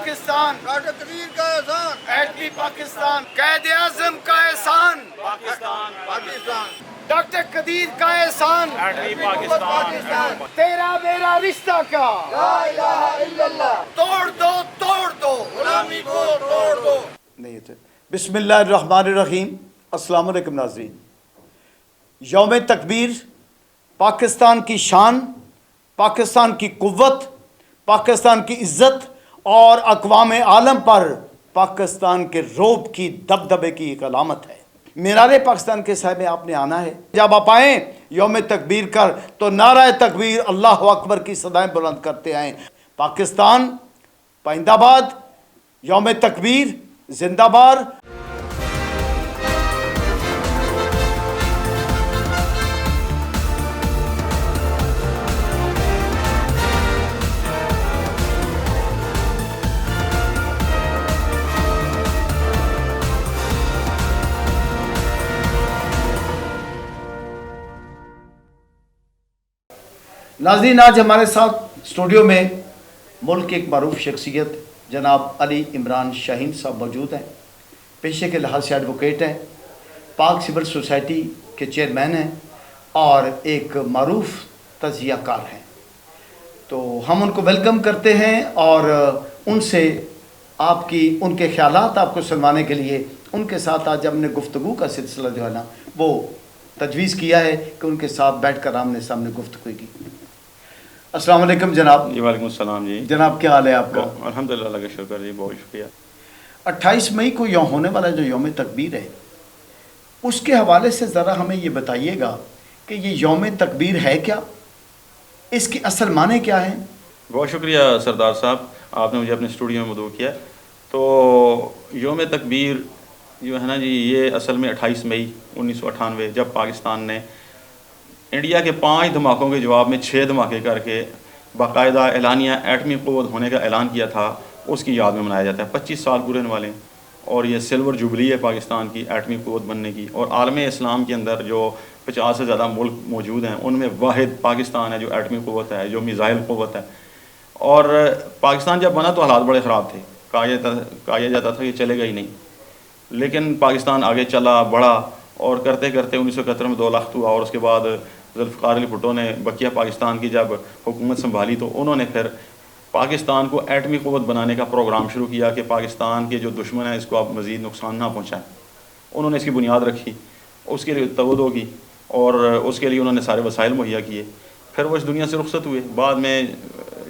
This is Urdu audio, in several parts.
پاکستان ڈاکٹر قدیر کا احسان ایٹمی پاکستان قائد اعظم کا احسان پاکستان ڈاکٹر قدیر کا احسان ایٹمی پاکستان تیرا میرا رشتہ کا لا الہ الا اللہ توڑ دو غلامی کو توڑ دو. نہیں تھے. بسم اللہ الرحمن الرحیم. السلام علیکم ناظرین. یوم تکبیر پاکستان کی شان، پاکستان کی قوت، پاکستان کی عزت اور اقوام عالم پر پاکستان کے رعب کی دبدبے کی ایک علامت ہے. مینار پاکستان کے صاحب میں آپ نے آنا ہے. جب آپ آئیں یوم تکبیر کر تو نعرہ تکبیر اللہ اکبر کی صدائیں بلند کرتے آئیں. پاکستان پائندہ باد، یوم تکبیر زندہ باد. ناظرین، آج ہمارے ساتھ اسٹوڈیو میں ملک کے ایک معروف شخصیت جناب علی عمران شاہین صاحب موجود ہیں. پیشے کے لحاظ سے ایڈوکیٹ ہیں، پاک سول سوسائٹی کے چیئرمین ہیں اور ایک معروف تجزیہ کار ہیں. تو ہم ان کو ویلکم کرتے ہیں اور ان سے ان کے خیالات آپ کو سنوانے کے لیے ان کے ساتھ آج ہم نے گفتگو کا سلسلہ جو ہے نا وہ تجویز کیا ہے کہ ان کے ساتھ بیٹھ کر آمنے سامنے گفتگو کی. السلام علیکم جناب. جی وعلیکم السلام. جی جناب کیا حال ہے آپ کا؟ الحمدللہ اللہ کا شکر جی، بہت شکریہ. 28 مئی کو یوں ہونے والا جو یوم تکبیر ہے اس کے حوالے سے ذرا ہمیں یہ بتائیے گا کہ یہ یوم تکبیر ہے کیا، اس کی اصل معنی کیا ہے؟ بہت شکریہ سردار صاحب، آپ نے مجھے اپنے اسٹوڈیو میں مدعو کیا. تو یوم تکبیر جو ہے نا جی، یہ اصل میں 28 مئی 1998 جب پاکستان نے انڈیا کے 5 دھماکوں کے جواب میں 6 دھماکے کر کے باقاعدہ اعلانیہ ایٹمی قوت ہونے کا اعلان کیا تھا، اس کی یاد میں منایا جاتا ہے. 25 سال پورے ہونے والے ہیں اور یہ سلور جوبلی ہے پاکستان کی ایٹمی قوت بننے کی. اور عالم اسلام کے اندر جو 50 سے زیادہ ملک موجود ہیں ان میں واحد پاکستان ہے جو ایٹمی قوت ہے، جو میزائل قوت ہے. اور پاکستان جب بنا تو حالات بڑے خراب تھے، کہا جاتا تھا کہ چلے گا ہی نہیں. لیکن پاکستان آگے چلا بڑھا اور کرتے کرتے 1971 میں 2 لاکھ ہوا. اور اس کے بعد ذوالفقار علی بھٹو نے بقیہ پاکستان کی جب حکومت سنبھالی تو انہوں نے پھر پاکستان کو ایٹمی قوت بنانے کا پروگرام شروع کیا کہ پاکستان کے جو دشمن ہیں اس کو آپ مزید نقصان نہ پہنچائیں. انہوں نے اس کی بنیاد رکھی، اس کے لیے توجہ کی اور اس کے لیے انہوں نے سارے وسائل مہیا کیے. پھر وہ اس دنیا سے رخصت ہوئے. بعد میں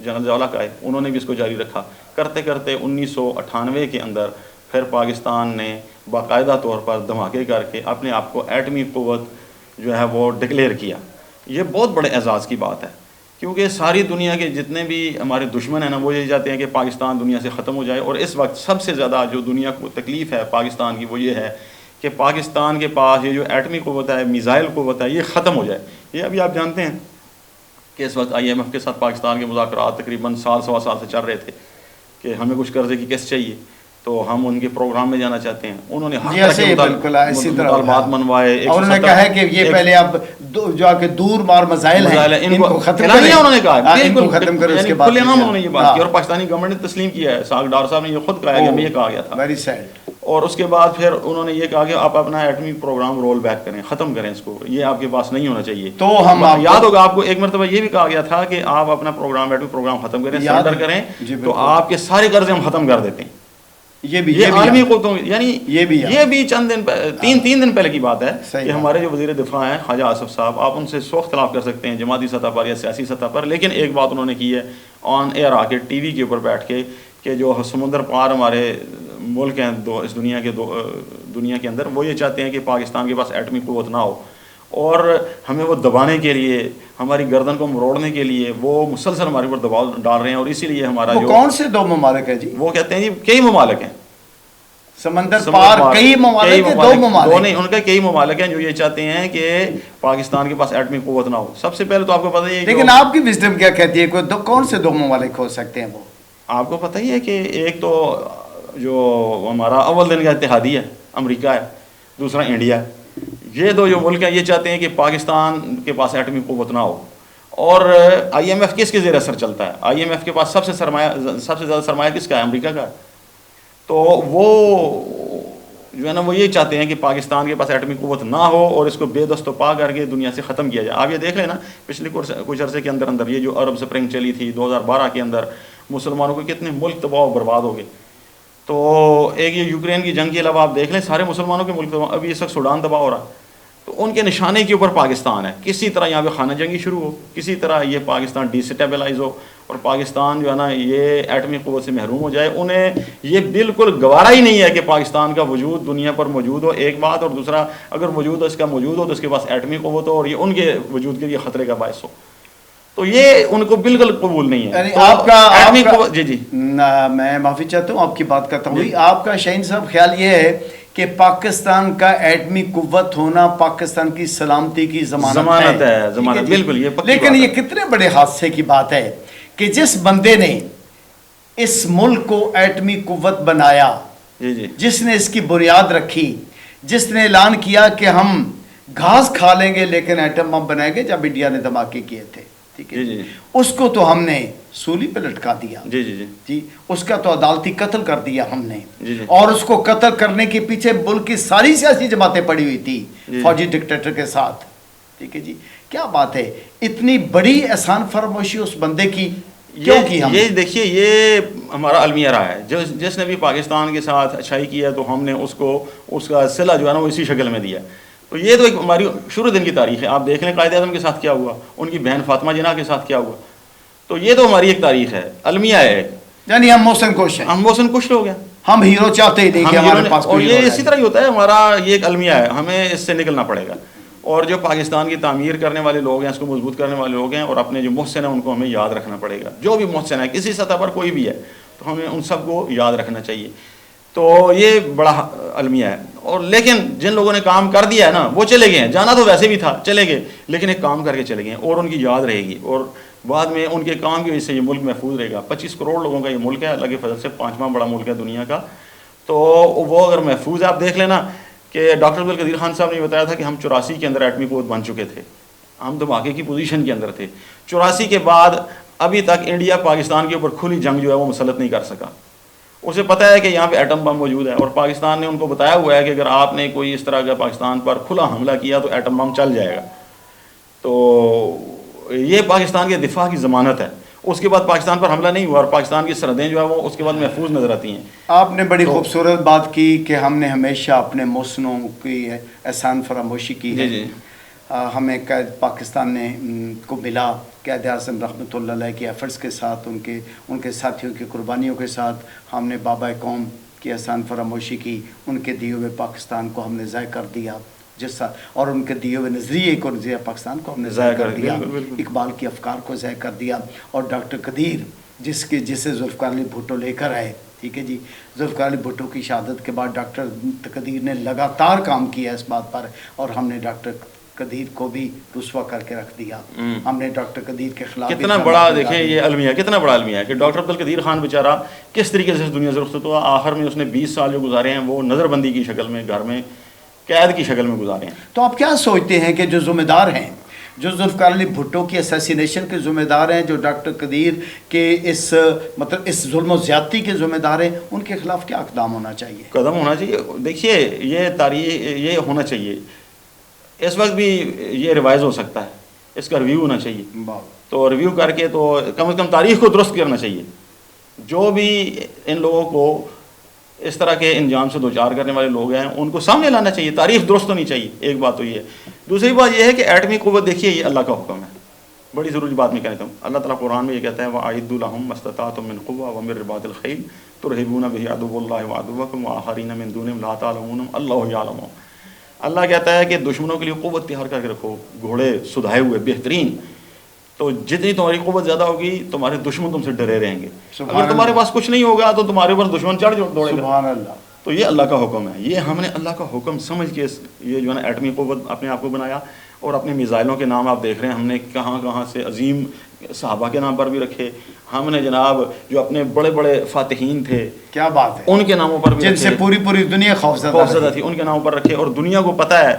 جنرل ضیاء الحق آئے، انہوں نے بھی اس کو جاری رکھا. کرتے کرتے 1998 کے اندر پھر پاکستان نے باقاعدہ طور پر دھماکے کر کے اپنے آپ کو ایٹمی قوت جو ہے وہ ڈکلیئر کیا. یہ بہت بڑے اعزاز کی بات ہے کیونکہ ساری دنیا کے جتنے بھی ہمارے دشمن ہیں نا وہ یہ چاہتے ہیں کہ پاکستان دنیا سے ختم ہو جائے. اور اس وقت سب سے زیادہ جو دنیا کو تکلیف ہے پاکستان کی وہ یہ ہے کہ پاکستان کے پاس یہ جو ایٹمی قوت ہے، میزائل قوت ہے، یہ ختم ہو جائے. یہ ابھی آپ جانتے ہیں کہ اس وقت IMF کے ساتھ پاکستان کے مذاکرات تقریباً سوا سال سے چل رہے تھے کہ ہمیں کچھ قرضے کی قسط چاہیے تو ہم ان کے پروگرام میں جانا چاہتے ہیں. انہوں نے ہر طرح کے مطالبات منوائے. انہوں نے کہا ہے کہ یہ پہلے اب جو کہ دور مار مسائل ہیں ان کو ختم کریں. انہوں نے کہا بالکل ختم کریں. اس کے بعد کھلے عام انہوں نے یہ بات کی اور پاکستانی گورنمنٹ نے تسلیم کیا ہے. ساگ ڈار صاحب نے یہ خود کہا ہے کہ ہمیں یہ کہا گیا تھا. Very sad. اور اس کے بعد پھر انہوں نے یہ کہا کہ آپ اپنا ایٹمی پروگرام رول بیک کریں، ختم کریں اس کو، یہ آپ کے پاس نہیں ہونا چاہیے. تو ہم یاد ہوگا آپ کو ایک مرتبہ یہ بھی کہا گیا تھا کہ آپ اپنا پروگرام ایٹمی پروگرام ختم کریں، سرنڈر کریں تو آپ کے سارے قرضے ہم ختم کر دیتے ہیں. یہ عالمی قوتوں یعنی یہ بھی چند دن تین دن پہلے کی بات ہے کہ ہمارے جو وزیر دفاع ہیں خواجہ آصف صاحب، آپ ان سے سو اختلاف کر سکتے ہیں جماعتی سطح پر یا سیاسی سطح پر، لیکن ایک بات انہوں نے کی ہے آن ایئر آ کے ٹی وی کے اوپر بیٹھ کے کہ جو سمندر پار ہمارے ملک ہیں اس دنیا کے اندر، وہ یہ چاہتے ہیں کہ پاکستان کے پاس ایٹمی قوت نہ ہو اور ہمیں وہ دبانے کے لیے، ہماری گردن کو مروڑنے کے لیے وہ مسلسل ہمارے اوپر دباؤ ڈال رہے ہیں. اور اسی لیے ہمارا جو کون سے 2 ممالک ہیں جی؟ وہ کہتے ہیں جی کئی ممالک ہیں سمندر پار، کئی ممالک ہیں، 2 ممالک نہیں، ان کے کئی ممالک ہیں جو یہ چاہتے ہیں کہ پاکستان کے پاس ایٹمی قوت نہ ہو. سب سے پہلے تو آپ کو پتہ ہی ہے، لیکن آپ کی وزڈم کیا کہتی ہے کون سے 2 ممالک ہو سکتے ہیں؟ وہ آپ کو پتہ ہی ہے کہ ایک تو جو ہمارا اول دن کا اتحادی ہے امریکہ ہے، دوسرا انڈیا ہے. یہ 2 جو ملک ہیں یہ چاہتے ہیں کہ پاکستان کے پاس ایٹمی قوت نہ ہو اور آئی ایم ایف کس کے زیر اثر چلتا ہے؟ آئی ایم ایف کے پاس سب سے زیادہ سرمایہ کس کا ہے؟ امریکہ کا ہے. تو وہ جو ہے نا وہ یہ چاہتے ہیں کہ پاکستان کے پاس ایٹمی قوت نہ ہو اور اس کو بے دست و پا کر کے دنیا سے ختم کیا جائے. آپ یہ دیکھ لیں نا پچھلے کچھ عرصے کے اندر یہ جو عرب سپرنگ چلی تھی 2012 کے اندر، مسلمانوں کے کتنے ملک تباہ و برباد ہو گئے. تو ایک یہ یوکرین کی جنگ کے علاوہ آپ دیکھ لیں سارے مسلمانوں کے ملک تباہ، ابھی اس وقت سوڈان تباہ ہو رہا ہے. تو ان کے نشانے کے اوپر پاکستان ہے. کسی طرح یہاں پہ خانہ جنگی شروع ہو، کسی طرح یہ پاکستان ڈی سٹیبلائز ہو اور پاکستان جو ہے نا یہ ایٹمی قوت سے محروم ہو جائے. انہیں یہ بالکل گوارا ہی نہیں ہے کہ پاکستان کا وجود دنیا پر موجود ہو، ایک بات، اور دوسرا اگر موجود ہو اس کا موجود ہو تو اس کے پاس ایٹمی قوت ہو اور یہ ان کے وجود کے لیے خطرے کا باعث ہو. تو یہ ان کو بالکل قبول نہیں ہے. یعنی تو آپ کا ایٹمی قوت، جی میں معافی چاہتا ہوں آپ کی بات کرتا ہوں. آپ کا شاہین صاحب خیال یہ ہے کہ پاکستان کا ایٹمی قوت ہونا پاکستان کی سلامتی کی ضمانت ہے. ضمانت بالکل، یہ پکی لیکن یہ کتنے بڑے حادثے کی بات ہے کہ جس بندے نے اس ملک کو ایٹمی قوت بنایا، جس نے اس کی بنیاد رکھی، جس نے اعلان کیا کہ ہم گھاس کھا لیں گے لیکن ایٹم بم بنائیں گے جب انڈیا نے دھماکے کیے تھے، ٹھیک ہے، اس کو تو ہم نے سولی پہ لٹکا دیا. جی اس کا تو عدالتی قتل کر دیا ہم نے. اور اس کو قتل کرنے کے پیچھے ملک کی ساری سیاسی جماعتیں پڑی ہوئی تھی فوجی ڈکٹیٹر کے ساتھ. ٹھیک ہے جی، کیا بات ہے، اتنی بڑی احسان فراموشی اس بندے کی کیوں کی ہم؟ یہ دیکھیے یہ ہمارا المیہ رہا ہے. جس نے بھی پاکستان کے ساتھ اچھائی کی ہے تو ہم نے اس کو اس کا صلہ جو ہے نا وہ اسی شکل میں دیا. تو یہ تو ایک ہماری شروع دن کی تاریخ ہے. آپ دیکھ لیں قائد اعظم کے ساتھ کیا ہوا، ان کی بہن فاطمہ جناح کے ساتھ کیا ہوا. تو یہ تو ہماری ایک تاریخ ہے، المیہ ہے. یعنی ہم محسن کش ہیں، ہم محسن کش لوگ ہیں، ہم ہیرو چاہتے ہی نہیں کہ ہمارے پاس اور یہ اسی طرح ہی ہوتا ہے. ہمارا یہ ایک المیہ ہے، ہمیں اس سے نکلنا پڑے گا. اور جو پاکستان کی تعمیر کرنے والے لوگ ہیں، اس کو مضبوط کرنے والے لوگ ہیں، اور اپنے جو محسن ہیں ان کو ہمیں یاد رکھنا پڑے گا. جو بھی محسن ہے کسی سطح پر کوئی بھی ہے تو ہمیں ان سب کو یاد رکھنا چاہیے. تو یہ بڑا المیہ ہے. اور لیکن جن لوگوں نے کام کر دیا ہے نا وہ چلے گئے ہیں. جانا تو ویسے بھی تھا، چلے گئے، لیکن ایک کام کر کے چلے گئے اور ان کی یاد رہے گی. اور بعد میں ان کے کام کی وجہ سے یہ ملک محفوظ رہے گا. 25 کروڑ لوگوں کا یہ ملک ہے، اللہ کے فضل سے 5واں بڑا ملک ہے دنیا کا. تو وہ اگر محفوظ ہے، آپ دیکھ لینا کہ ڈاکٹر عبدالقدیر خان صاحب نے بتایا تھا کہ ہم 84 کے اندر ایٹمی قوت بن چکے تھے. ہم دھماکے کی پوزیشن کے اندر تھے. 84 کے بعد ابھی تک انڈیا پاکستان کے اوپر کھلی جنگ جو ہے وہ مسلط نہیں کر سکا. اسے پتہ ہے کہ یہاں پہ ایٹم بم موجود ہے اور پاکستان نے ان کو بتایا ہوا ہے کہ اگر آپ نے کوئی اس طرح کا پاکستان پر کھلا حملہ کیا تو ایٹم بم چل جائے گا. تو یہ پاکستان کے دفاع کی ضمانت ہے. اس کے بعد پاکستان پر حملہ نہیں ہوا اور پاکستان کی سرحدیں جو ہے وہ اس کے بعد محفوظ نظر آتی ہیں. آپ نے بڑی خوبصورت بات کی کہ ہم نے ہمیشہ اپنے محسنوں کی احسان فراموشی کی ہے. ہمیں قائد پاکستان نے کو ملا قائد اعظم رحمۃ اللہ علیہ کے ایفرٹس کے ساتھ، ان کے ساتھیوں کی قربانیوں کے ساتھ ہم نے بابا قوم کی احسان فراموشی کی. ان کے دیے ہوئے پاکستان کو ہم نے ضائع کر دیا، اور ان کے دیے ہوئے نظریے کو، نظریہ پاکستان کو ہم نے ضائع کر دیا. اقبال کے افکار کو ضائع کر دیا. اور ڈاکٹر قدیر جسے ذوالفقار علی بھٹو لے کر آئے، ٹھیک ہے جی، ذوالفقار علی بھٹو کی شہادت کے بعد ڈاکٹر قدیر نے لگاتار کام کیا اس بات پر، اور ہم نے ڈاکٹر قدیر کو بھی رسوا کر کے رکھ دیا. ہم نے ڈاکٹر قدیر کے خلاف کتنا بڑا دیکھیں یہ المیہ، کتنا بڑا المیہ ہے کہ ڈاکٹر عبدالقدیر خان بیچارہ کس طریقے سے دنیا سے رخصت ہوا. آخر میں اس نے 20 سال جو گزارے ہیں وہ نظر بندی کی شکل میں گھر میں قید کی شکل میں گزارے ہیں. تو آپ کیا سوچتے ہیں کہ جو ذمہ دار ہیں، جو ذوالفقار علی بھٹو کی اسیسینیشن کے ذمہ دار ہیں، جو ڈاکٹر قدیر کے اس ظلم و زیادتی کے ذمہ دار ہیں، ان کے خلاف کیا اقدام ہونا چاہیے؟ قدم ہونا چاہیے. دیکھیے یہ تاریخ یہ ہونا چاہیے. اس وقت بھی یہ ریوائز ہو سکتا ہے، اس کا ریویو ہونا چاہیے. تو ریویو کر کے تو کم از کم تاریخ کو درست کرنا چاہیے. جو بھی ان لوگوں کو اس طرح کے انجام سے دوچار کرنے والے لوگ ہیں ان کو سامنے لانا چاہیے. تاریخ درست ہونی چاہیے. ایک بات تو یہ ہے. دوسری بات یہ ہے کہ ایٹمی قوت دیکھیے یہ اللہ کا حکم ہے. بڑی ضروری بات میں کہتا ہوں. اللہ تعالیٰ قرآن میں یہ کہتا ہے وَأَعِدُّوا لَهُم مَّا اسْتَطَعْتُم مِّن قُوَّةٍ وَمِن رِّبَاطِ الْخَيْلِ تُرْهِبُونَ بِهِ عَدُوَّ اللَّهِ وَعَدُوَّكُمْ وَآخَرِينَ مِن دُونِهِمْ لَا تَعْلَمُونَهُمْ اللَّهُ يَعْلَمُهُمْ. اللہ کہتا ہے کہ دشمنوں کے لیے قوت تیار کر کے رکھو، گھوڑے سدھائے ہوئے بہترین. تو جتنی تمہاری قوت زیادہ ہوگی تمہارے دشمن تم سے ڈرے رہیں گے. اگر تمہارے پاس کچھ نہیں ہوگا تو تمہارے اوپر دشمن چڑھ دوڑے گا. سبحان اللہ. تو یہ اللہ کا حکم ہے. یہ ہم نے اللہ کا حکم سمجھ کے یہ جو ہے نا ایٹمی قوت اپنے آپ کو بنایا. اور اپنے میزائلوں کے نام آپ دیکھ رہے ہیں ہم نے کہاں کہاں سے عظیم صحابہ کے نام پر بھی رکھے. ہم نے جناب جو اپنے بڑے بڑے فاتحین تھے، کیا بات ہے، ان کے ناموں پر بھی جن سے پوری دنیا خوفزدہ تھی، ان کے ناموں پر رکھے. اور دنیا کو پتہ ہے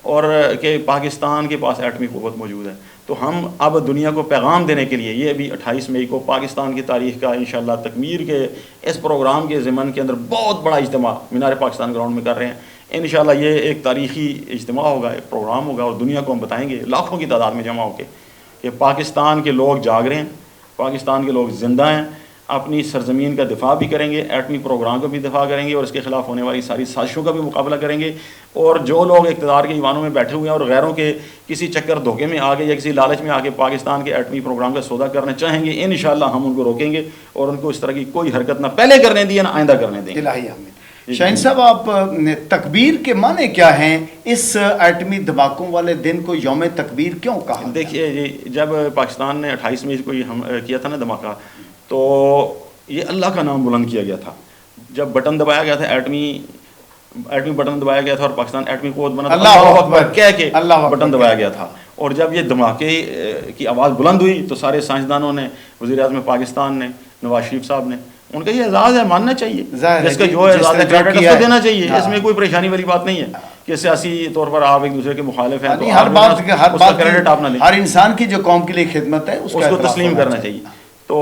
اور کہ پاکستان کے پاس ایٹمی قوت موجود ہے. تو ہم اب دنیا کو پیغام دینے کے لیے یہ بھی 28 مئی کو پاکستان کی تاریخ کا انشاءاللہ تکمیر کے اس پروگرام کے ضمن کے اندر بہت بڑا اجتماع مینار پاکستان گراؤنڈ میں کر رہے ہیں. انشاءاللہ یہ ایک تاریخی اجتماع ہوگا, ایک پروگرام ہوگا, اور دنیا کو ہم بتائیں گے لاکھوں کی تعداد میں جمع ہو کے کہ پاکستان کے لوگ جاگ رہے ہیں, پاکستان کے لوگ زندہ ہیں, اپنی سرزمین کا دفاع بھی کریں گے, ایٹمی پروگرام کا بھی دفاع کریں گے, اور اس کے خلاف ہونے والی ساری سازشوں کا بھی مقابلہ کریں گے. اور جو لوگ اقتدار کے ایوانوں میں بیٹھے ہوئے ہیں اور غیروں کے کسی چکر دھوکے میں آ گئے یا کسی لالچ میں آ کے پاکستان کے ایٹمی پروگرام کا سودا کرنا چاہیں گے, انشاءاللہ ہم ان کو روکیں گے اور ان کو اس طرح کی کوئی حرکت نہ پہلے کرنے دی نہ آئندہ کرنے دیں گے. الہی آمین. شاہین صاحب, آپ تکبیر کے معنی کیا ہیں؟ اس ایٹمی دھماکوں والے دن کو یوم تکبیر کیوں کہا؟ دیکھیے جی, جب پاکستان نے 28 مئی کو یہ کیا تھا نا دھماکہ, تو یہ اللہ کا نام بلند کیا گیا تھا. جب بٹن دبایا گیا تھا, ایٹمی بٹن دبایا گیا تھا اور پاکستان ایٹمی قوت بنا, اللہ اکبر کہہ کے بٹن دبایا گیا تھا. اور جب یہ دھماکے کی آواز بلند ہوئی تو سارے سائنسدانوں نے, وزیر اعظم پاکستان نے, نواز شریف صاحب نے, ان کا یہ اعزاز ہے, ماننا چاہیے, جس کا جو اعزاز ہے کریڈٹ اس کو دینا چاہیے. اس میں کوئی پریشانی والی بات نہیں ہے کہ سیاسی طور پر آپ ایک دوسرے کے مخالف ہیں تو ہر بات کریڈٹ آپ نہ لیں. ہر انسان کی جو قوم کے لیے خدمت ہے اس کو تسلیم کرنا چاہیے. تو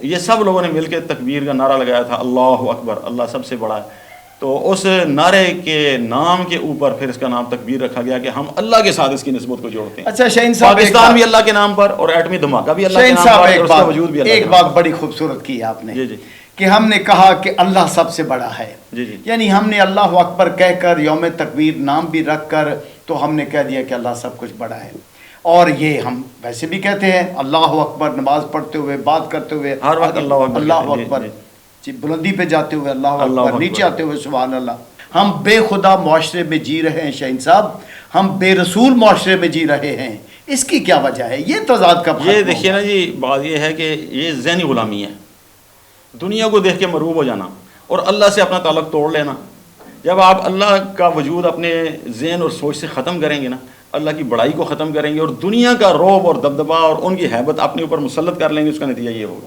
یہ سب لوگوں نے مل کے تکبیر کا نعرہ لگایا تھا, اللہ اکبر, اللہ سب سے بڑا ہے. تو اس نعرے کے نام کے اوپر پھر اس کا نام تکبیر رکھا گیا کہ ہم اللہ کے ساتھ اس کی نسبت کو جوڑتے ہیں. اچھا شاہین صاحب, پاکستان بھی اللہ کے نام پر اور ایٹمی دھماکہ بھی اللہ کے نام پر, اور اس کا وجود بھی اللہ کے نام پر. ایک بات بڑی خوبصورت کی آپ نے, جی جی, کہ ہم نے کہا کہ اللہ سب سے بڑا ہے. جی جی, یعنی ہم نے اللہ اکبر کہہ کر یوم تکبیر نام بھی رکھ کر تو ہم نے کہہ دیا کہ اللہ سب کچھ بڑا ہے. اور یہ ہم ویسے بھی کہتے ہیں اللہ اکبر, نماز پڑھتے ہوئے, بات کرتے ہوئے ہر وقت اللہ اکبر, بلندی پہ جاتے ہوئے اللہ اکبر, نیچے آتے ہوئے سبحان اللہ. ہم بے خدا معاشرے میں جی رہے ہیں شاہین صاحب, ہم بے رسول معاشرے میں جی رہے ہیں. اس کی کیا وجہ ہے؟ یہ تضاد کا یہ دیکھیے نا جی, بات یہ ہے کہ یہ ذہنی غلامی ہے, دنیا کو دیکھ کے مرعوب ہو جانا اور اللہ سے اپنا تعلق توڑ لینا. جب آپ اللہ کا وجود اپنے ذہن اور سوچ سے ختم کریں گے نا, اللہ کی بڑائی کو ختم کریں گے اور دنیا کا رعب اور دبدبا اور ان کی ہیبت اپنے اوپر مسلط کر لیں گے, اس کا نتیجہ یہ ہوگا.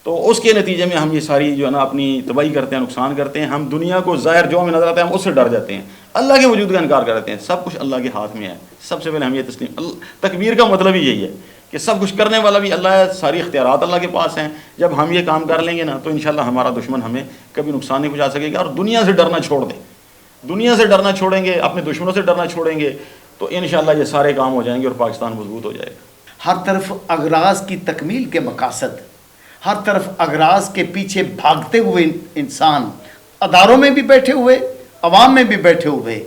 تو اس کے نتیجے میں ہم یہ ساری جو ہے نا اپنی تباہی کرتے ہیں, نقصان کرتے ہیں. ہم دنیا کو ظاہر جو ہمیں نظر آتا ہے ہم اس سے ڈر جاتے ہیں, اللہ کے وجود کا انکار کرتے ہیں. سب کچھ اللہ کے ہاتھ میں ہے. سب سے پہلے ہم یہ تسلیم, تکبیر کا مطلب ہی یہی ہے کہ سب کچھ کرنے والا بھی اللہ ہے, ساری اختیارات اللہ کے پاس ہیں. جب ہم یہ کام کر لیں گے نا تو انشاءاللہ ہمارا دشمن ہمیں کبھی نقصان نہیں پہنچا سکے گا. اور دنیا سے ڈرنا چھوڑ دیں, دنیا سے ڈرنا چھوڑیں گے, اپنے دشمنوں سے ڈرنا چھوڑیں گے تو انشاءاللہ یہ سارے کام ہو جائیں گے اور پاکستان مضبوط ہو جائے گا. ہر طرف اغراض کی تکمیل کے مقاصد, ہر طرف اغراض کے پیچھے بھاگتے ہوئے انسان, اداروں میں بھی بیٹھے ہوئے, عوام میں بھی بیٹھے ہوئے,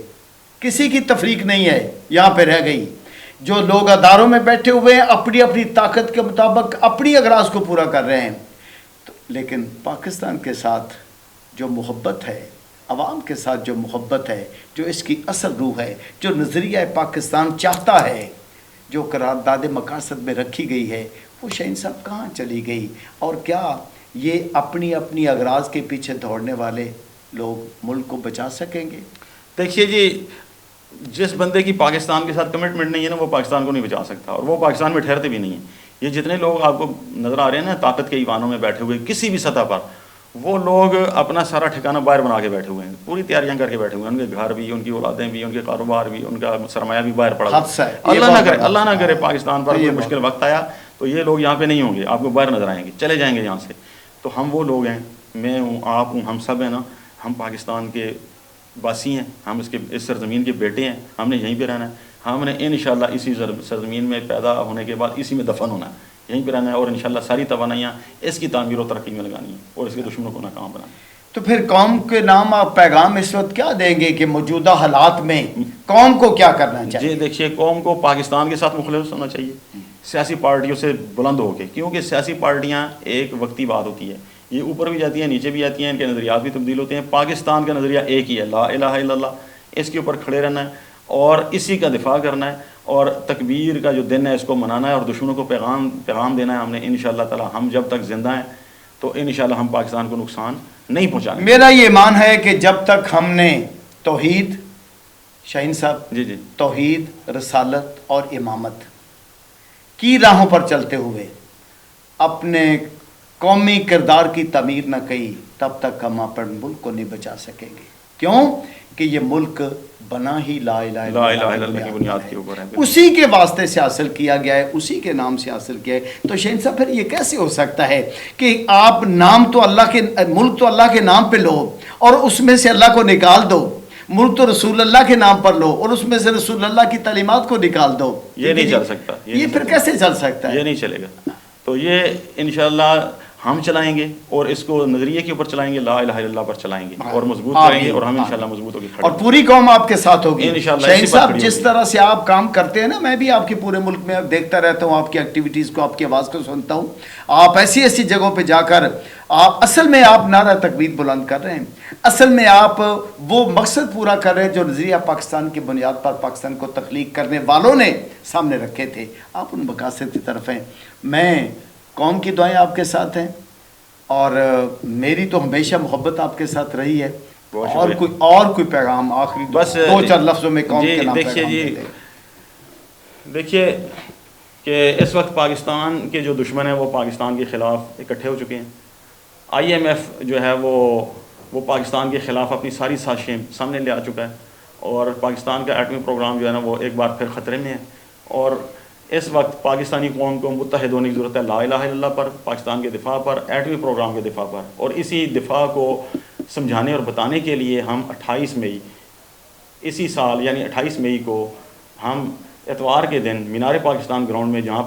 کسی کی تفریق نہیں ہے یہاں پہ رہ گئی. جو لوگ اداروں میں بیٹھے ہوئے ہیں اپنی اپنی طاقت کے مطابق اپنی اغراض کو پورا کر رہے ہیں. لیکن پاکستان کے ساتھ جو محبت ہے, عوام کے ساتھ جو محبت ہے, جو اس کی اصل روح ہے, جو نظریہ پاکستان چاہتا ہے, جو قرارداد مقاصد میں رکھی گئی ہے, وہ شاہین صاحب کہاں چلی گئی؟ اور کیا یہ اپنی اپنی اغراض کے پیچھے دوڑنے والے لوگ ملک کو بچا سکیں گے؟ دیکھیے جی, جس بندے کی پاکستان کے ساتھ کمٹمنٹ نہیں ہے نا وہ پاکستان کو نہیں بچا سکتا, اور وہ پاکستان میں ٹھہرتے بھی نہیں ہیں. یہ جتنے لوگ آپ کو نظر آ رہے ہیں نا طاقت کے ایوانوں میں بیٹھے ہوئے کسی بھی سطح پر, وہ لوگ اپنا سارا ٹھکانہ باہر بنا کے بیٹھے ہوئے ہیں, پوری تیاریاں کر کے بیٹھے ہوئے ہیں. ان کے گھر بھی, ان کی اولادیں بھی, ان کے کاروبار بھی, ان کا سرمایہ بھی باہر پڑا. اللہ نہ کرے پاکستان پر کوئی مشکل وقت آیا تو یہ لوگ یہاں پہ نہیں ہوں گے, آپ کو باہر نظر آئیں گے, چلے جائیں گے یہاں سے. تو ہم وہ لوگ ہیں, میں ہوں, آپ ہوں, ہم سب ہیں نا, ہم پاکستان کے باسی ہیں, ہم اس سرزمین کے بیٹے ہیں, ہم نے یہیں پہ رہنا ہے. ہم نے انشاءاللہ اسی سرزمین میں پیدا ہونے کے بعد اسی میں دفن ہونا ہے, یہیں پہ رہنا ہے, اور انشاءاللہ ساری توانائیاں اس کی تعمیر و ترقی میں لگانی ہے اور اس کے دشمنوں کو ناکام بنانا ہے. تو پھر قوم کے نام آپ پیغام اس وقت کیا دیں گے کہ موجودہ حالات میں قوم کو کیا کرنا چاہیے؟ جی دیکھیے, قوم کو پاکستان کے ساتھ مخلص ہونا چاہیے, سیاسی پارٹیوں سے بلند ہو کے, کیونکہ سیاسی پارٹیاں ایک وقتی بات ہوتی ہے, یہ اوپر بھی جاتی ہیں نیچے بھی آتی ہیں, ان کے نظریات بھی تبدیل ہوتے ہیں. پاکستان کا نظریہ ایک ہی ہے, لا الہ الا اللہ, اس کے اوپر کھڑے رہنا ہے اور اسی کا دفاع کرنا ہے, اور تکبیر کا جو دن ہے اس کو منانا ہے اور دشمنوں کو پیغام دینا ہے ہم نے. انشاءاللہ تعالی ہم جب تک زندہ ہیں تو انشاءاللہ ہم پاکستان کو نقصان نہیں پہنچائیں. میرا یہ ایمان ہے کہ جب تک ہم نے توحید, شاہین صاحب جی جی, توحید, رسالت اور امامت کی راہوں پر چلتے ہوئے اپنے قومی کردار کی تعمیر نہ کی, تب تک ہم اپنے ملک کو نہیں بچا سکیں گے. کیوں کہ یہ ملک بنا ہی لا الہ لا الہ الا اللہ کی بنیاد کے اوپر ہے. اسی کے واسطے سے حاصل کیا گیا ہے، اسی کے نام سے حاصل کیا ہے. تو شہین صاحب پھر یہ کیسے ہو سکتا ہے کہ آپ نام تو اللہ کے، ملک تو اللہ کے نام پہ لو اور اس میں سے اللہ کو نکال دو، ملک تو رسول اللہ کے نام پر لو اور اس میں سے رسول اللہ کی تعلیمات کو نکال دو؟ یہ نہیں چل سکتا. یہ پھر کیسے چل سکتا ہے؟ یہ نہیں چلے گا. تو یہ انشاءاللہ ہم چلائیں گے اور اس کو نظریے کے اوپر چلائیں گے، لا الہ الا اللہ پر چلائیں گے اور مضبوط کریں گے اور ہم انشاءاللہ مضبوط ہو کے کھڑے اور پوری قوم آپ کے ساتھ ہوگی انشاءاللہ. شہین صاحب جس طرح سے آپ کام کرتے ہیں نا، میں بھی آپ کے پورے ملک میں دیکھتا رہتا ہوں، آپ کی ایکٹیویٹیز کو، آپ کی آواز کو سنتا ہوں. آپ ایسی ایسی جگہوں پہ جا کر آپ اصل میں آپ نعرہ تکبیر بلند کر رہے ہیں، اصل میں آپ وہ مقصد پورا کر رہے ہیں جو نظریہ پاکستان کی بنیاد پر پاکستان کو تخلیق کرنے والوں نے سامنے رکھے تھے. آپ ان مقاصد کی طرف ہیں. میں قوم کی دعائیں آپ کے ساتھ ہیں اور میری تو ہمیشہ محبت آپ کے ساتھ رہی ہے. اور کوئی پیغام آخری بس دو چار لفظوں میں قوم کے نام دیکھیے دیکھیے کہ اس وقت پاکستان کے جو دشمن ہیں وہ پاکستان کے خلاف اکٹھے ہو چکے ہیں. آئی ایم ایف جو ہے وہ پاکستان کے خلاف اپنی ساری سازشیں سامنے لے آ چکا ہے اور پاکستان کا ایٹمی پروگرام جو ہے نا وہ ایک بار پھر خطرے میں ہے. اور اس وقت پاکستانی قوم کو متحد ہونے کی ضرورت ہے، لا الہ الا اللہ پر، پاکستان کے دفاع پر، ایٹمی پروگرام کے دفاع پر. اور اسی دفاع کو سمجھانے اور بتانے کے لیے ہم 28 مئی اسی سال یعنی 28 مئی کو ہم اتوار کے دن مینار پاکستان گراؤنڈ میں جہاں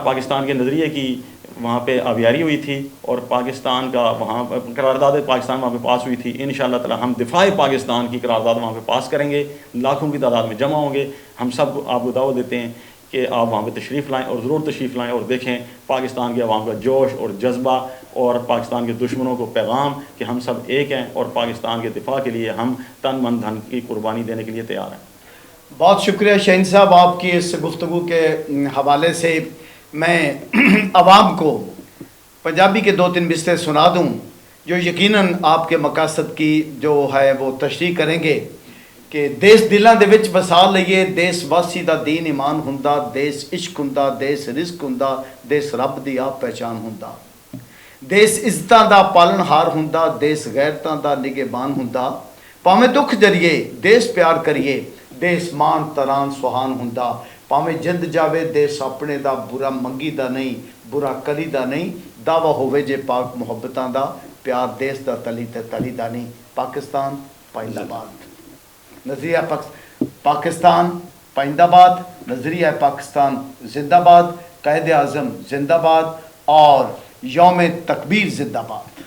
پاکستان کے نظریے کی وہاں پہ آبیاری ہوئی تھی اور پاکستان کا وہاں قرارداد پاکستان وہاں پہ پاس ہوئی تھی، انشاءاللہ تعالی ہم دفاع پاکستان کی قرارداد وہاں پہ پاس کریں گے. لاکھوں کی تعداد میں جمع ہوں گے. ہم سب آپ کو دعوت دیتے ہیں کہ آپ وہاں پہ تشریف لائیں اور ضرور تشریف لائیں اور دیکھیں پاکستان کے عوام کا جوش اور جذبہ اور پاکستان کے دشمنوں کو پیغام کہ ہم سب ایک ہیں اور پاکستان کے دفاع کے لیے ہم تن من دھن کی قربانی دینے کے لیے تیار ہیں. بہت شکریہ شہین صاحب آپ کی اس گفتگو کے حوالے سے. میں عوام کو پنجابی کے 2-3 بستر سنا دوں جو یقیناً آپ کے مقاصد کی جو ہے وہ تشریح کریں گے کہ دیس دلاں دے وچ بسا لئیے، دیس واسی دا دین ایمان ہوندا، دیس عشق ہوندا، دیس رزق ہوندا، دیس رب دی آپ پہچان ہوندا، دیس عزتاں دا پالن ہار ہوندا، دیس غیرتاں دا نگہبان ہوندا. پاویں دکھ جریے دیس پیار کریے، دیس مان تران سہان ہوندا. پاویں جند جاوے دیس اپنے دا برا منگی دا نہیں، برا کری دا نہیں. دعویٰ ہوئے جے پاک محبتاں دا، پیار دیس دا تلی تے تلی دا نہیں. پاکستان پائندہ باد. نظریہ پاکستان پائندہ باد، نظریہ پاکستان زندہ باد، قائد اعظم زندہ باد اور یوم تکبیر زندہ باد.